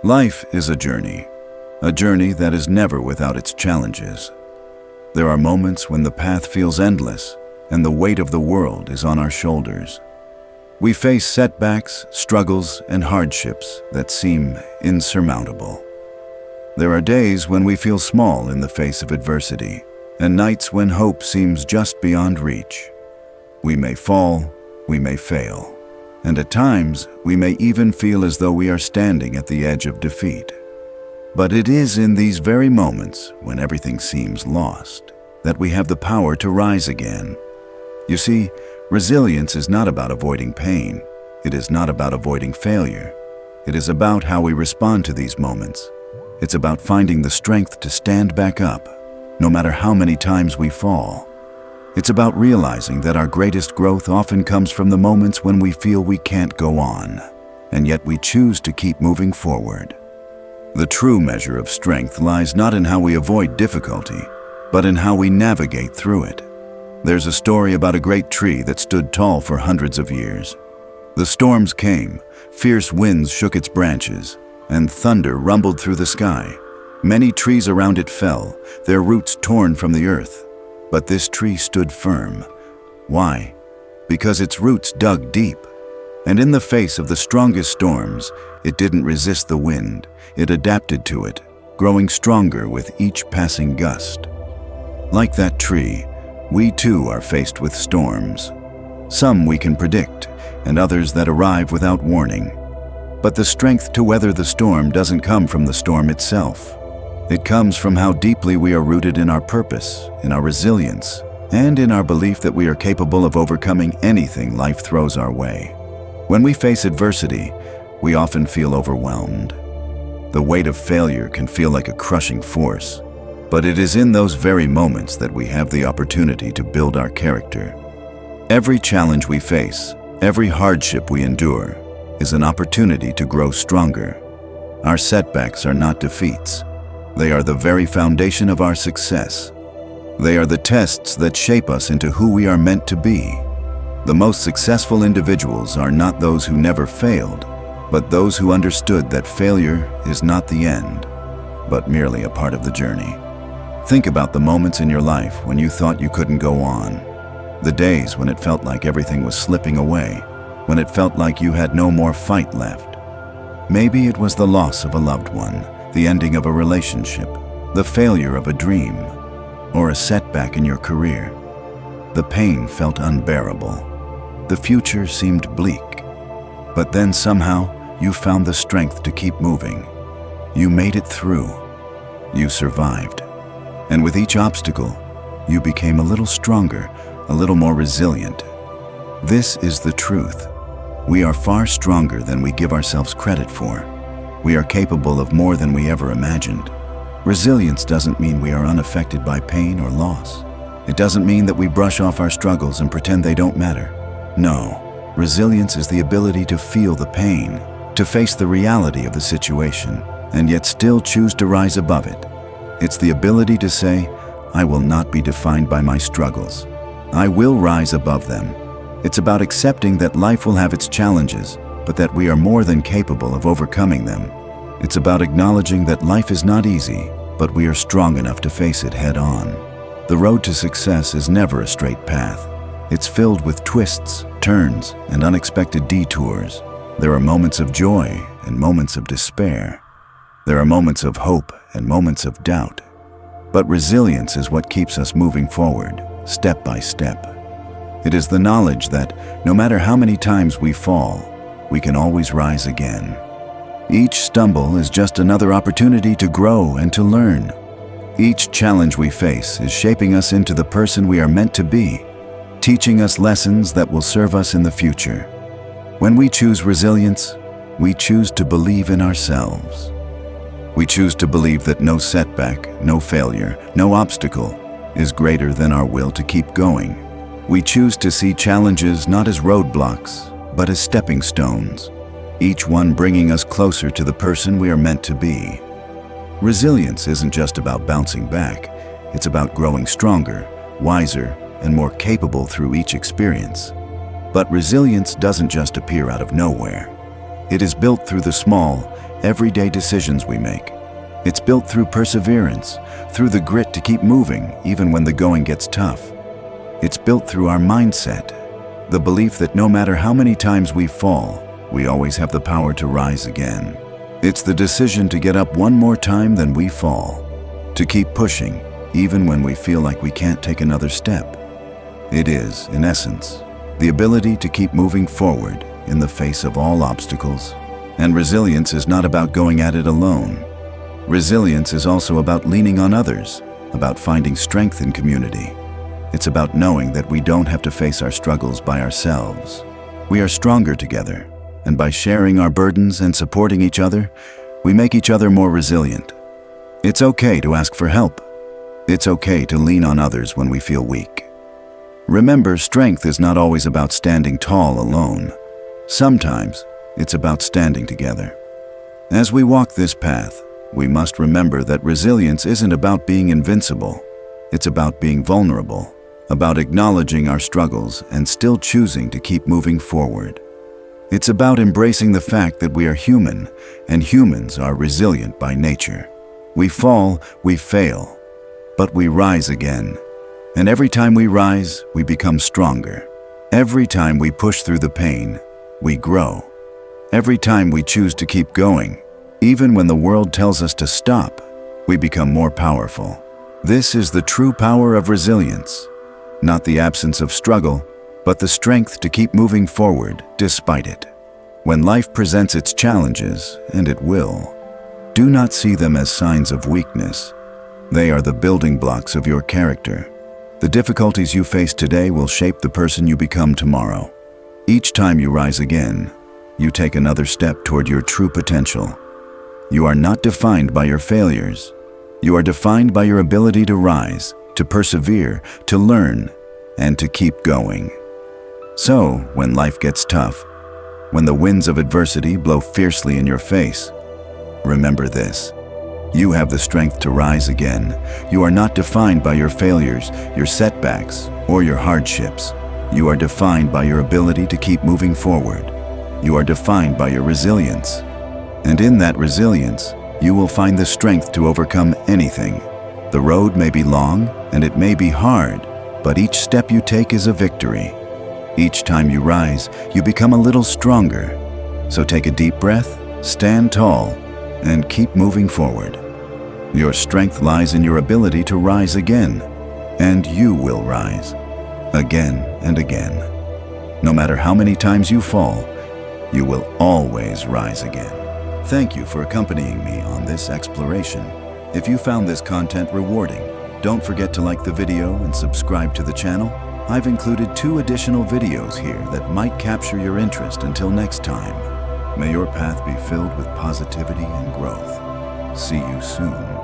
Life is a journey that is never without its challenges. There are moments when the path feels endless and the weight of the world is on our shoulders. We face setbacks, struggles, and hardships that seem insurmountable. There are days when we feel small in the face of adversity, and nights when hope seems just beyond reach. We may fall, we may fail, and at times we may even feel as though we are standing at the edge of defeat. But it is in these very moments, when everything seems lost, that we have the power to rise again. You see, resilience is not about avoiding pain. It is not about avoiding failure. It is about how we respond to these moments. It's about finding the strength to stand back up, no matter how many times we fall. It's about realizing that our greatest growth often comes from the moments when we feel we can't go on, and yet we choose to keep moving forward. The true measure of strength lies not in how we avoid difficulty, but in how we navigate through it. There's a story about a great tree that stood tall for hundreds of years. The storms came, fierce winds shook its branches, and thunder rumbled through the sky. Many trees around it fell, their roots torn from the earth. But this tree stood firm. Why? Because its roots dug deep. And in the face of the strongest storms, it didn't resist the wind. It adapted to it, growing stronger with each passing gust. Like that tree, we too are faced with storms. Some we can predict, and others that arrive without warning. But the strength to weather the storm doesn't come from the storm itself. It comes from how deeply we are rooted in our purpose, in our resilience, and in our belief that we are capable of overcoming anything life throws our way. When we face adversity, we often feel overwhelmed. The weight of failure can feel like a crushing force, but it is in those very moments that we have the opportunity to build our character. Every challenge we face, every hardship we endure, is an opportunity to grow stronger. Our setbacks are not defeats. They are the very foundation of our success. They are the tests that shape us into who we are meant to be. The most successful individuals are not those who never failed, but those who understood that failure is not the end, but merely a part of the journey. Think about the moments in your life when you thought you couldn't go on. The days when it felt like everything was slipping away, when it felt like you had no more fight left. Maybe it was the loss of a loved one, the ending of a relationship, the failure of a dream, or a setback in your career. The pain felt unbearable. The future seemed bleak. But then somehow, you found the strength to keep moving. You made it through. You survived. And with each obstacle, you became a little stronger, a little more resilient. This is the truth. We are far stronger than we give ourselves credit for. We are capable of more than we ever imagined. Resilience doesn't mean we are unaffected by pain or loss. It doesn't mean that we brush off our struggles and pretend they don't matter. No, resilience is the ability to feel the pain, to face the reality of the situation, and yet still choose to rise above it. It's the ability to say, I will not be defined by my struggles. I will rise above them. It's about accepting that life will have its challenges, but that we are more than capable of overcoming them. It's about acknowledging that life is not easy, but we are strong enough to face it head on. The road to success is never a straight path. It's filled with twists, turns, and unexpected detours. There are moments of joy and moments of despair. There are moments of hope and moments of doubt. But resilience is what keeps us moving forward, step by step. It is the knowledge that no matter how many times we fall, we can always rise again. Each stumble is just another opportunity to grow and to learn. Each challenge we face is shaping us into the person we are meant to be, teaching us lessons that will serve us in the future. When we choose resilience, we choose to believe in ourselves. We choose to believe that no setback, no failure, no obstacle is greater than our will to keep going. We choose to see challenges not as roadblocks, but as stepping stones, each one bringing us closer to the person we are meant to be. Resilience isn't just about bouncing back, it's about growing stronger, wiser, and more capable through each experience. But resilience doesn't just appear out of nowhere. It is built through the small, everyday decisions we make. It's built through perseverance, through the grit to keep moving even when the going gets tough. It's built through our mindset, the belief that no matter how many times we fall, we always have the power to rise again. It's the decision to get up one more time than we fall, to keep pushing even when we feel like we can't take another step. It is, in essence, the ability to keep moving forward in the face of all obstacles. And resilience is not about going at it alone. Resilience is also about leaning on others, about finding strength in community. It's about knowing that we don't have to face our struggles by ourselves. We are stronger together, and by sharing our burdens and supporting each other, we make each other more resilient. It's okay to ask for help. It's okay to lean on others when we feel weak. Remember, strength is not always about standing tall alone. Sometimes it's about standing together. As we walk this path, we must remember that resilience isn't about being invincible. It's about being vulnerable, about acknowledging our struggles and still choosing to keep moving forward. It's about embracing the fact that we are human, and humans are resilient by nature. We fall, we fail, but we rise again. And every time we rise, we become stronger. Every time we push through the pain, we grow. Every time we choose to keep going, even when the world tells us to stop, we become more powerful. This is the true power of resilience. Not the absence of struggle, but the strength to keep moving forward despite it. When life presents its challenges, and it will, do not see them as signs of weakness. They are the building blocks of your character. The difficulties you face today will shape the person you become tomorrow. Each time you rise again, you take another step toward your true potential. You are not defined by your failures. You are defined by your ability to rise, to persevere, to learn, and to keep going. So, when life gets tough, when the winds of adversity blow fiercely in your face, remember this. You have the strength to rise again. You are not defined by your failures, your setbacks, or your hardships. You are defined by your ability to keep moving forward. You are defined by your resilience. And in that resilience, you will find the strength to overcome anything. The road may be long and it may be hard, but each step you take is a victory. Each time you rise, you become a little stronger. So take a deep breath, stand tall, and keep moving forward. Your strength lies in your ability to rise again, and you will rise again and again. No matter how many times you fall, you will always rise again. Thank you for accompanying me on this exploration. If you found this content rewarding, don't forget to like the video and subscribe to the channel. I've included 2 additional videos here that might capture your interest. Until next time, may your path be filled with positivity and growth. See you soon.